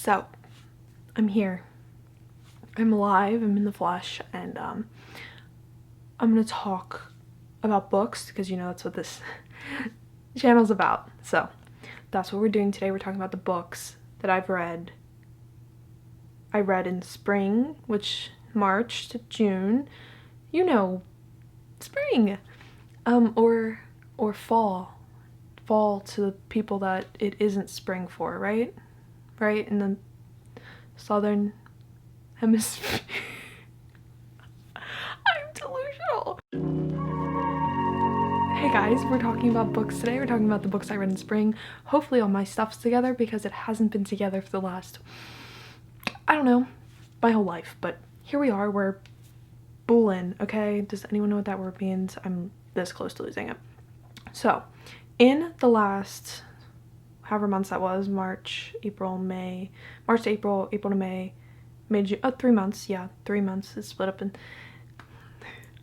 So, I'm here. I'm alive, I'm in the flesh, and I'm gonna talk about books because you know that's what this channel's about. So, that's what we're doing today. We're talking about the books that I've read. I read in spring, which March to June, you know, spring, or fall to the people that it isn't spring for, right in the southern hemisphere. I'm delusional. Hey guys, we're talking about books today. We're talking about the books I read in spring. Hopefully all my stuff's together because it hasn't been together for the last, I don't know, my whole life. But here we are, we're bullin', okay? Does anyone know what that word means? I'm this close to losing it. So, in the last however months that was, March to April, April to May, June, 3 months, yeah, 3 months is split up in,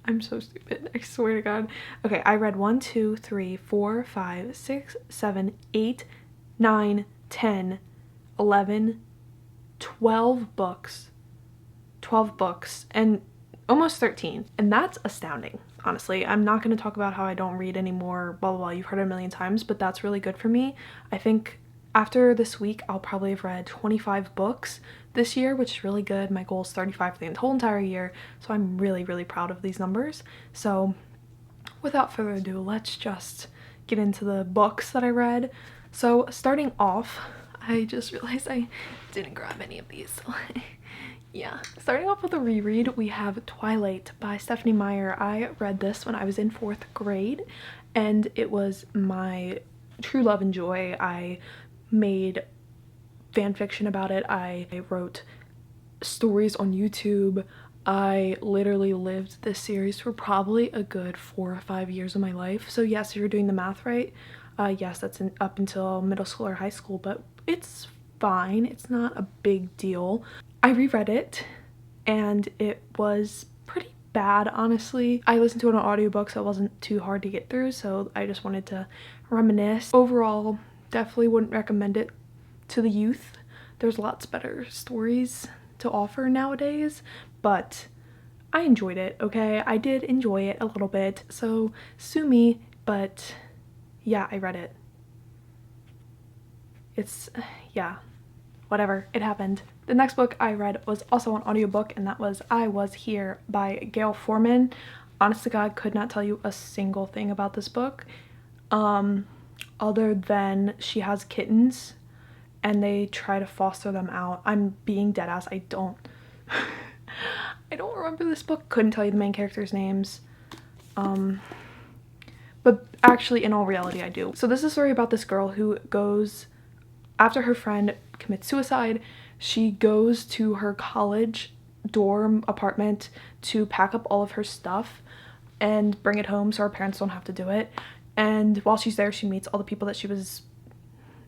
I'm so stupid, I swear to God. Okay, I read 1, 2, 3, 4, 5, 6, 7, 8, 9, 10, 11, 12 books, and almost 13, and that's astounding. Honestly, I'm not going to talk about how I don't read anymore, blah, blah, blah. You've heard it a million times, but that's really good for me. I think after this week, I'll probably have read 25 books this year, which is really good. My goal is 35 for the whole entire year, so I'm really, really proud of these numbers. So without further ado, let's just get into the books that I read. So starting off, I just realized I didn't grab any of these. Yeah, starting off with a reread, we have Twilight by Stephanie Meyer. I read this when I was in 4th grade, and it was my true love and joy. I made fan fiction about it. I wrote stories on YouTube. I literally lived this series for probably a good 4 or 5 years of my life. So yes, if you're doing the math right, yes, that's up until middle school or high school, but it's fine. It's not a big deal. I reread it and it was pretty bad, honestly. I listened to it on audiobook, so it wasn't too hard to get through, so I just wanted to reminisce. Overall, definitely wouldn't recommend it to the youth. There's lots better stories to offer nowadays, but I enjoyed it, okay? I did enjoy it a little bit, so sue me, but yeah, I read it. It's, yeah, whatever, it happened. The next book I read was also an audiobook, and that was I Was Here by Gail Foreman. Honest to God, could not tell you a single thing about this book, other than she has kittens and they try to foster them out. I'm being dead ass. I don't remember this book. Couldn't tell you the main characters' names. But actually, in all reality, I do. So this is a story about this girl who goes, after her friend commits suicide, she goes to her college dorm apartment to pack up all of her stuff and bring it home so her parents don't have to do it. And while she's there, she meets all the people that she was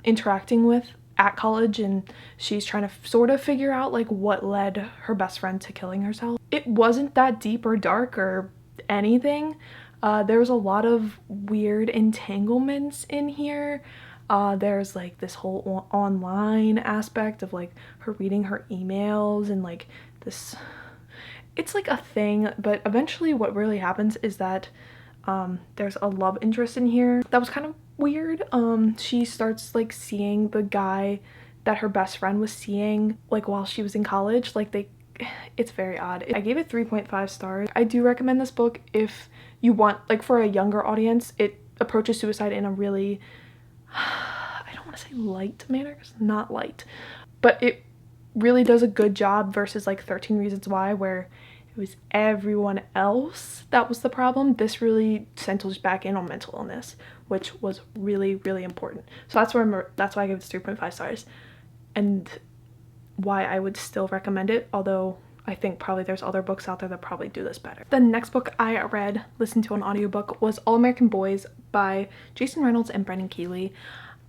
interacting with at college, and she's trying to sort of figure out like what led her best friend to killing herself. It wasn't that deep or dark or anything. There was a lot of weird entanglements in here. There's like this whole online aspect of like her reading her emails and like this, it's like a thing, but eventually what really happens is that there's a love interest in here that was kind of weird. She starts like seeing the guy that her best friend was seeing like while she was in college. Like it's very odd. I gave it 3.5 stars. I do recommend this book if you want, like, for a younger audience. It approaches suicide in a really, I don't want to say light manner, 'cause it's not light, but it really does a good job versus like 13 Reasons Why, where it was everyone else that was the problem. This really centers back in on mental illness, which was really, really important. So that's why I gave this 3.5 stars, and why I would still recommend it, although I think probably there's other books out there that probably do this better. The next book I listened to an audiobook was All American Boys by Jason Reynolds and Brendan Keeley.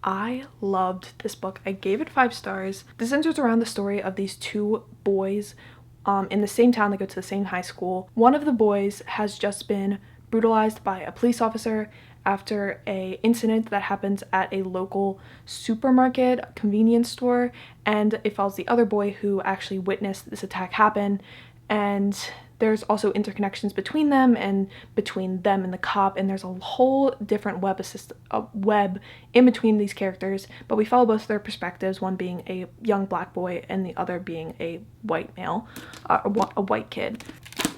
I loved this book. I gave it 5 stars. This centers around the story of these 2 boys in the same town. They go to the same high school. One of the boys has just been brutalized by a police officer after a incident that happens at a local supermarket, convenience store, and it follows the other boy who actually witnessed this attack happen. And there's also interconnections between them and the cop, and there's a whole different web in between these characters, but we follow both their perspectives, one being a young black boy and the other being a white male, a white kid.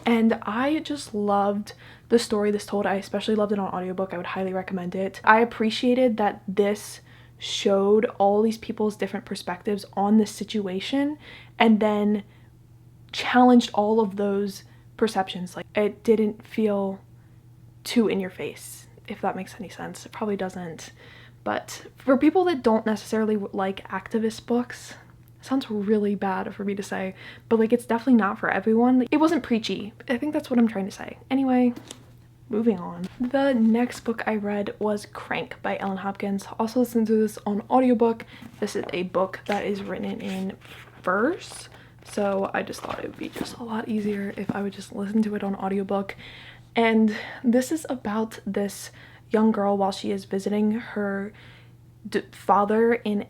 And I just loved the story this told. I especially loved it on audiobook. I would highly recommend it. I appreciated that this showed all these people's different perspectives on this situation and then challenged all of those perceptions. Like, it didn't feel too in your face, if that makes any sense. It probably doesn't, but for people that don't necessarily like activist books, it sounds really bad for me to say, but like, it's definitely not for everyone. It wasn't preachy. I think that's what I'm trying to say. Anyway, moving on. The next book I read was Crank by Ellen Hopkins. Also listened to this on audiobook. This is a book that is written in verse, so I just thought it would be just a lot easier if I would just listen to it on audiobook. And this is about this young girl while she is visiting her father in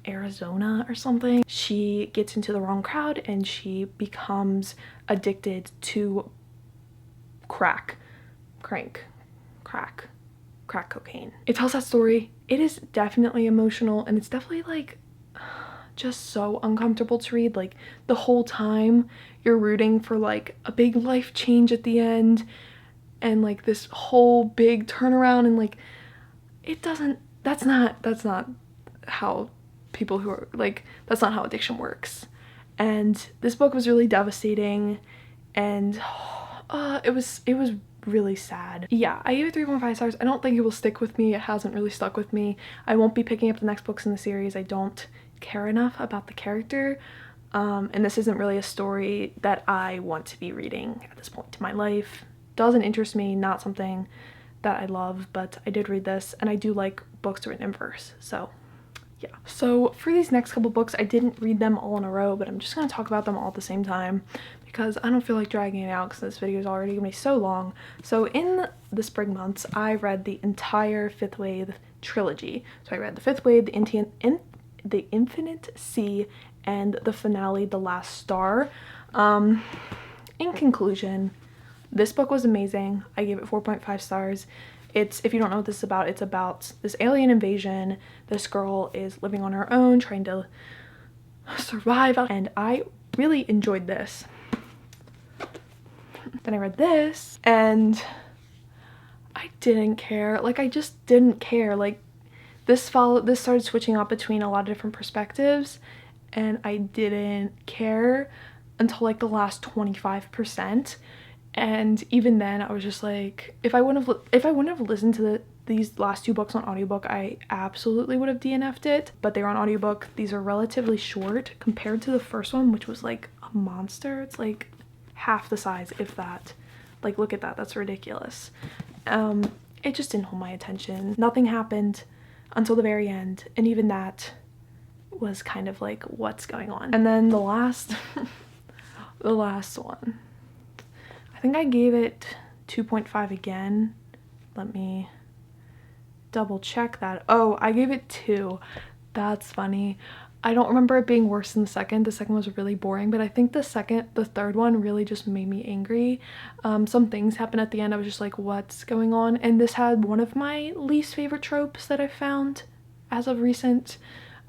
Arizona or something. She gets into the wrong crowd and she becomes addicted to crack cocaine. It tells that story. It is definitely emotional, and it's definitely like just so uncomfortable to read. Like, the whole time you're rooting for like a big life change at the end and like this whole big turnaround, and like, it doesn't, that's not how people who are like, that's not how addiction works. And this book was really devastating, and it was really sad. Yeah, I gave it 3.5 stars. I don't think it will stick with me. It hasn't really stuck with me. I won't be picking up the next books in the series. I don't care enough about the character, and this isn't really a story that I want to be reading at this point in my life. Doesn't interest me, not something that I love, but I did read this, and I do like books written in verse, so yeah. So for these next couple books, I didn't read them all in a row, but I'm just gonna talk about them all at the same time because I don't feel like dragging it out because this video is already gonna be so long. So in the spring months, I read the entire Fifth Wave trilogy. So I read the Fifth Wave, the Infinite Sea, and the finale, The Last Star. In conclusion, this book was amazing. I gave it 4.5 stars. It's, if you don't know what this is about, it's about this alien invasion. This girl is living on her own, trying to survive, and I really enjoyed this. Then I read this, and I didn't care. Like, I just didn't care. Like, this started switching up between a lot of different perspectives, and I didn't care until like the last 25%. And even then, I was just like, if I wouldn't have listened to these last two books on audiobook, I absolutely would have DNF'd it. But they're on audiobook. These are relatively short compared to the first one, which was like a monster. It's like half the size, if that. Like, look at that. That's ridiculous. It just didn't hold my attention. Nothing happened until the very end, and even that was kind of like, what's going on? And then the last the last one, I think I gave it 2.5 again. Let me double check that. Oh, I gave it 2. That's funny. I don't remember it being worse than the second. The second was really boring, but I think the third one really just made me angry. Some things happened at the end. I was just like, what's going on? And this had one of my least favorite tropes that I found as of recent.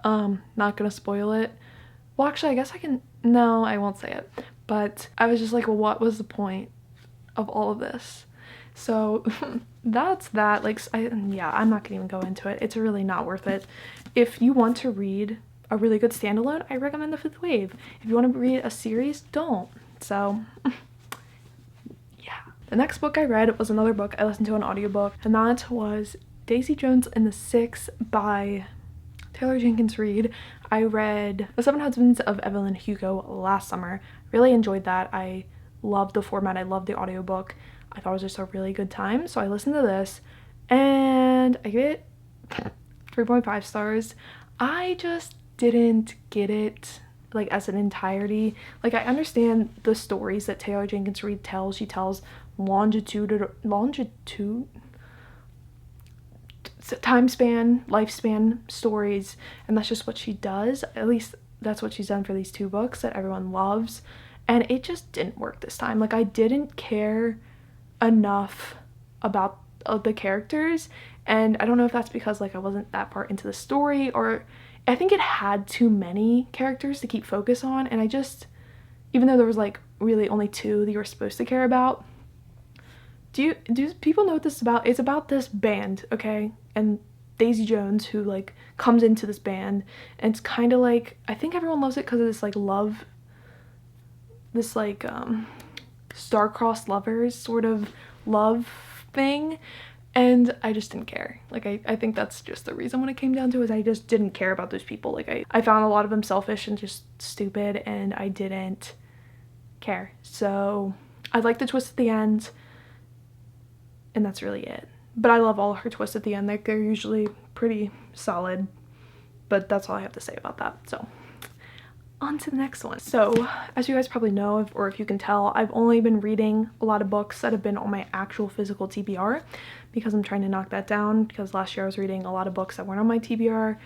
Not gonna spoil it. Well, actually, I guess I can. No, I won't say it. But I was just like, well, what was the point of all of this? So that's that. Like, yeah, I'm not gonna even go into it. It's really not worth it. If you want to read a really good standalone, I recommend The Fifth Wave. If you want to read a series, don't. So yeah. The next book I read was another book I listened to an audiobook, and that was Desi Jones and the Six by Taylor Jenkins Reid. I read The Seven Husbands of Evelyn Hugo last summer. Really enjoyed that. I loved the format. I loved the audiobook. I thought it was just a really good time. So I listened to this and I gave it 3.5 stars. I just didn't get it like as an entirety. Like, I understand the stories that Taylor Jenkins Reid tells. She tells longitudinal lifespan stories, and that's just what she does. At least that's what she's done for these 2 books that everyone loves, and it just didn't work this time. Like, I didn't care enough about the characters, and I don't know if that's because like I wasn't that far into the story, or I think it had too many characters to keep focus on, and I just, even though there was like really only 2 that you were supposed to care about. Do people know what this is about? It's about this band, okay? And Desi Jones, who like comes into this band, and it's kind of like, I think everyone loves it because of this like love, this like star-crossed lovers sort of love thing, and I just didn't care. Like, I think that's just the reason when it came down to it, is I just didn't care about those people. Like, I found a lot of them selfish and just stupid, and I didn't care. So I like the twist at the end, and that's really it. But I love all her twists at the end. Like, they're usually pretty solid, but that's all I have to say about that. So on to the next one. So as you guys probably know, or if you can tell, I've only been reading a lot of books that have been on my actual physical TBR, because I'm trying to knock that down, because last year I was reading a lot of books that weren't on my TBR,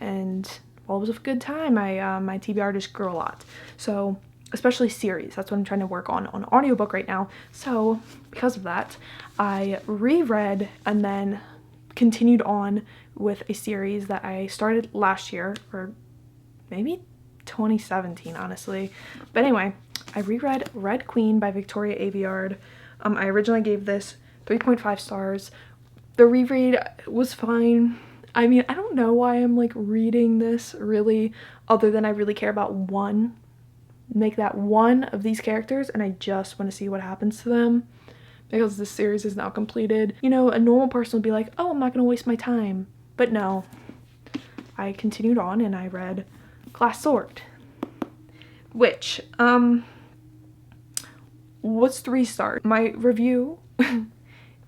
and while it was a good time, my TBR just grew a lot. So especially series, that's what I'm trying to work on audiobook right now. So because of that, I reread and then continued on with a series that I started last year, or maybe 2017, honestly. But anyway, I reread Red Queen by Victoria Aveyard. I originally gave this 3.5 stars. The reread was fine. I mean, I don't know why I'm like reading this really, other than I really care about one. Make that one of these characters, and I just want to see what happens to them, because this series is now completed. You know, a normal person would be like, oh, I'm not gonna waste my time. But no, I continued on and I read Glass Sword, which was 3 stars. My review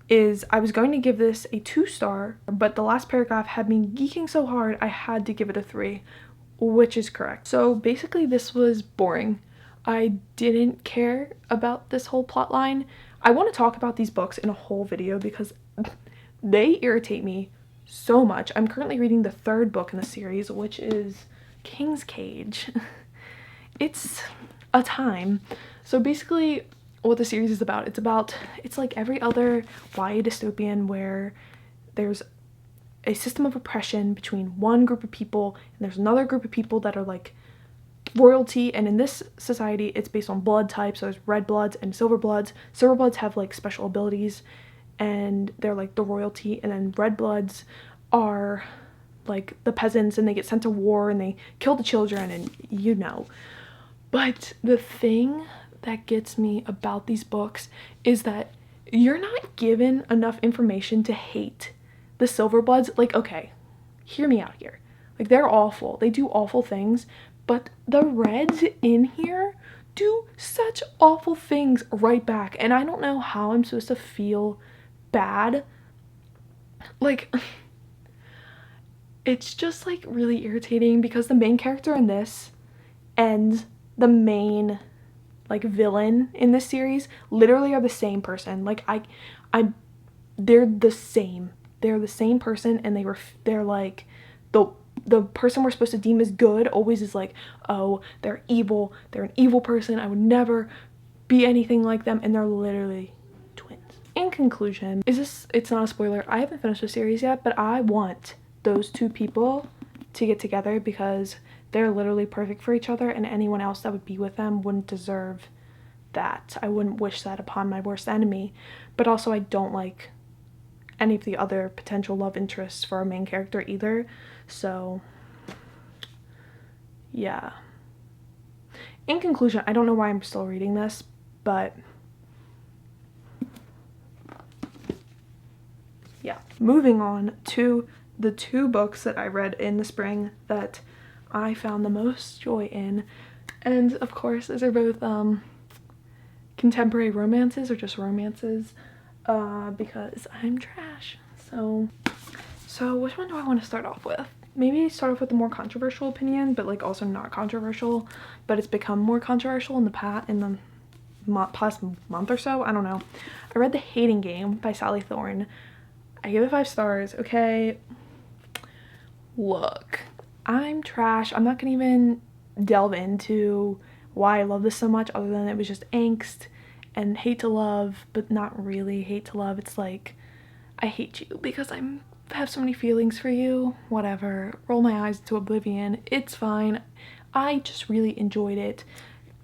is, I was going to give this a 2-star, but the last paragraph had me geeking so hard I had to give it a 3, which is correct. So basically this was boring. I didn't care about this whole plot line. I want to talk about these books in a whole video because they irritate me so much. I'm currently reading the 3rd book in the series, which is King's Cage. It's a time. So basically what the series is about, it's like every other YA dystopian where there's a system of oppression between one group of people and there's another group of people that are like royalty, and in this society it's based on blood type. So there's red bloods and silver bloods. Silver bloods have like special abilities and they're like the royalty, and then red bloods are like the peasants and they get sent to war and they kill the children, and you know. But the thing that gets me about these books is that you're not given enough information to hate the silver bloods. Like, okay, hear me out here. Like, they're awful. They do awful things, but the reds in here do such awful things right back, and I don't know how I'm supposed to feel bad. Like, it's just like really irritating because the main character in this and the main like villain in this series literally are the same person. Like, they're the same. They're the same person, and they're like the person we're supposed to deem as good always is like, oh, they're evil. They're an evil person. I would never be anything like them, and they're literally twins. In conclusion, it's not a spoiler. I haven't finished the series yet, but I want those 2 people to get together because they're literally perfect for each other, and anyone else that would be with them wouldn't deserve that. I wouldn't wish that upon my worst enemy. But also, I don't like any of the other potential love interests for our main character either. So yeah. In conclusion, I don't know why I'm still reading this, but yeah. Moving on to the 2 books that I read in the spring that I found the most joy in. And of course, these are both contemporary romances, or just romances, because I'm trash. So which one do I want to start off with? Maybe start off with a more controversial opinion, but like also not controversial, but it's become more controversial in the past month or so. I don't know. I read The Hating Game by Sally Thorne, I give it 5 stars, okay? Look, I'm trash. I'm not gonna even delve into why I love this so much other than it was just angst and hate to love, but not really hate to love. It's like, I hate you because I have so many feelings for you. Whatever. Roll my eyes to oblivion. It's fine. I just really enjoyed it.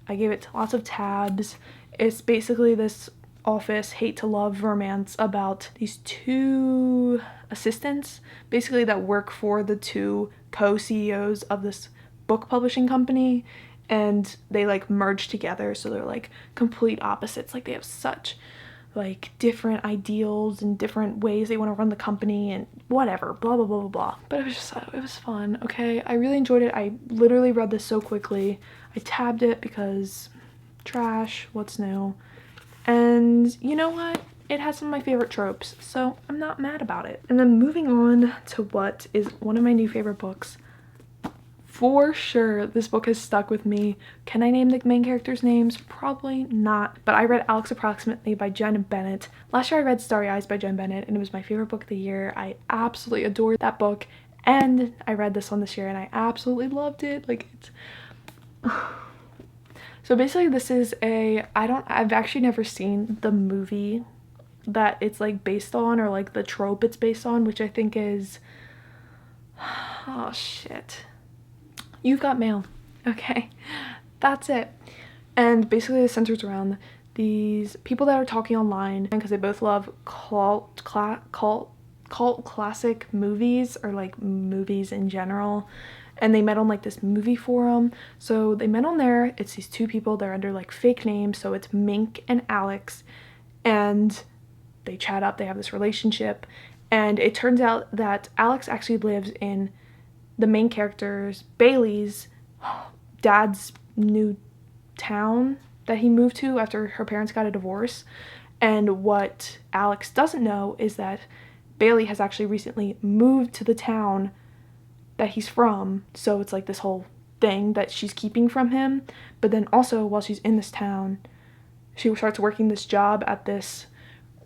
I gave it lots of tabs. It's basically this office hate to love romance about these 2 assistants basically that work for the 2 co-CEOs of this book publishing company, and they like merge together, so they're like complete opposites. Like they have such like different ideals and different ways they want to run the company and whatever, blah blah blah blah blah. But it was just, it was fun. Okay, I really enjoyed it. I literally read this so quickly. I tabbed it because trash, what's new? And you know what? It has some of my favorite tropes, so I'm not mad about it. And then moving on to what is one of my new favorite books. For sure, this book has stuck with me. Can I name the main characters' names? Probably not. But I read Alex Approximately by Jen Bennett. Last year I read Starry Eyes by Jen Bennett, and it was my favorite book of the year. I absolutely adored that book. And I read this one this year, and I absolutely loved it. Like, it's... So basically this is I've actually never seen the movie that it's like based on, or like the trope it's based on, which I think is, oh shit, You've Got Mail. Okay, that's it. And basically it centers around these people that are talking online because they both love cult classic movies, or like movies in general. And they met on like this movie forum. So they met on there. It's these 2 people. They're under like fake names. So it's Mink and Alex. And they chat up. They have this relationship. And it turns out that Alex actually lives in the main character's, Bailey's, dad's new town that he moved to after her parents got a divorce. And what Alex doesn't know is that Bailey has actually recently moved to the town that he's from, so it's like this whole thing that she's keeping from him. But then also while she's in this town, she starts working this job at this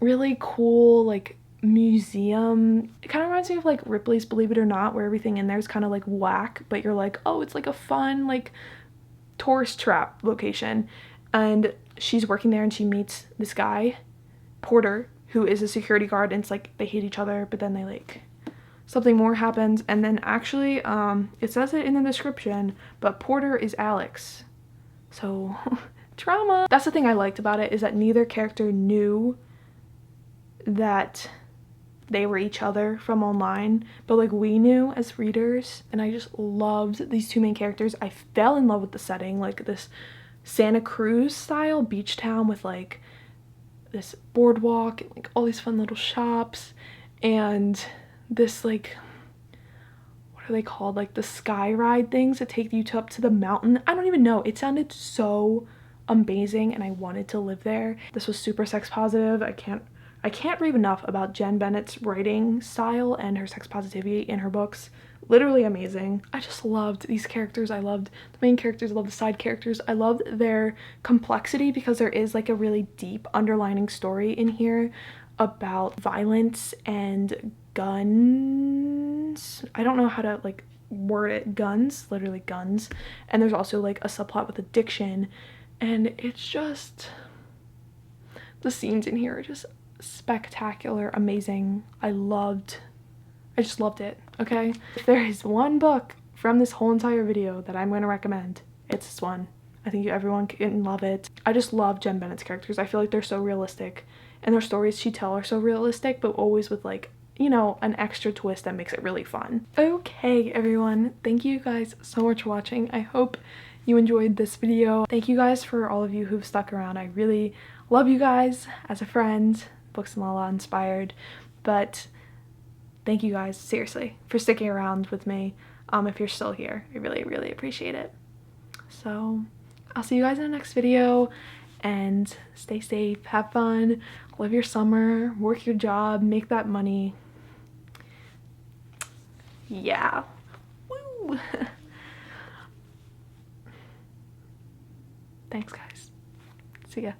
really cool like museum. It kind of reminds me of like Ripley's Believe It or Not, where everything in there is kind of like whack, but you're like, oh, it's like a fun like tourist trap location. And she's working there and she meets this guy, Porter, who is a security guard, and it's like they hate each other, but then they like, something more happens. And then actually it says it in the description, but Porter is Alex, so drama. That's the thing I liked about it, is that neither character knew that they were each other from online, but like we knew as readers. And I just loved these 2 main characters. I fell in love with the setting, like this Santa Cruz style beach town with like this boardwalk and like all these fun little shops, and this like, what are they called, like the sky ride things that take you up to the mountain. I don't even know, it sounded so amazing and I wanted to live there. This was super sex positive. I can't rave enough about Jen Bennett's writing style and her sex positivity in her books. Literally amazing. I just loved these characters. I loved the main characters. I loved the side characters. I loved their complexity because there is like a really deep underlining story in here about violence and guns. I don't know how to like word it. Guns, literally guns. And there's also like a subplot with addiction, and it's just, the scenes in here are just spectacular, amazing. I just loved it. Okay, if there is one book from this whole entire video that I'm going to recommend, it's this one. I think everyone can love it. I just love Jen Bennett's characters. I feel like they're so realistic, and their stories she tells are so realistic, but always with like, you know, an extra twist that makes it really fun. Okay, everyone, thank you guys so much for watching. I hope you enjoyed this video. Thank you guys for all of you who've stuck around. I really love you guys as a friend. Books and Lala inspired, but thank you guys seriously for sticking around with me. If you're still here, I really appreciate it. So I'll see you guys in the next video, and stay safe, have fun, live your summer, work your job, make that money. Yeah. Woo. Thanks guys. See ya.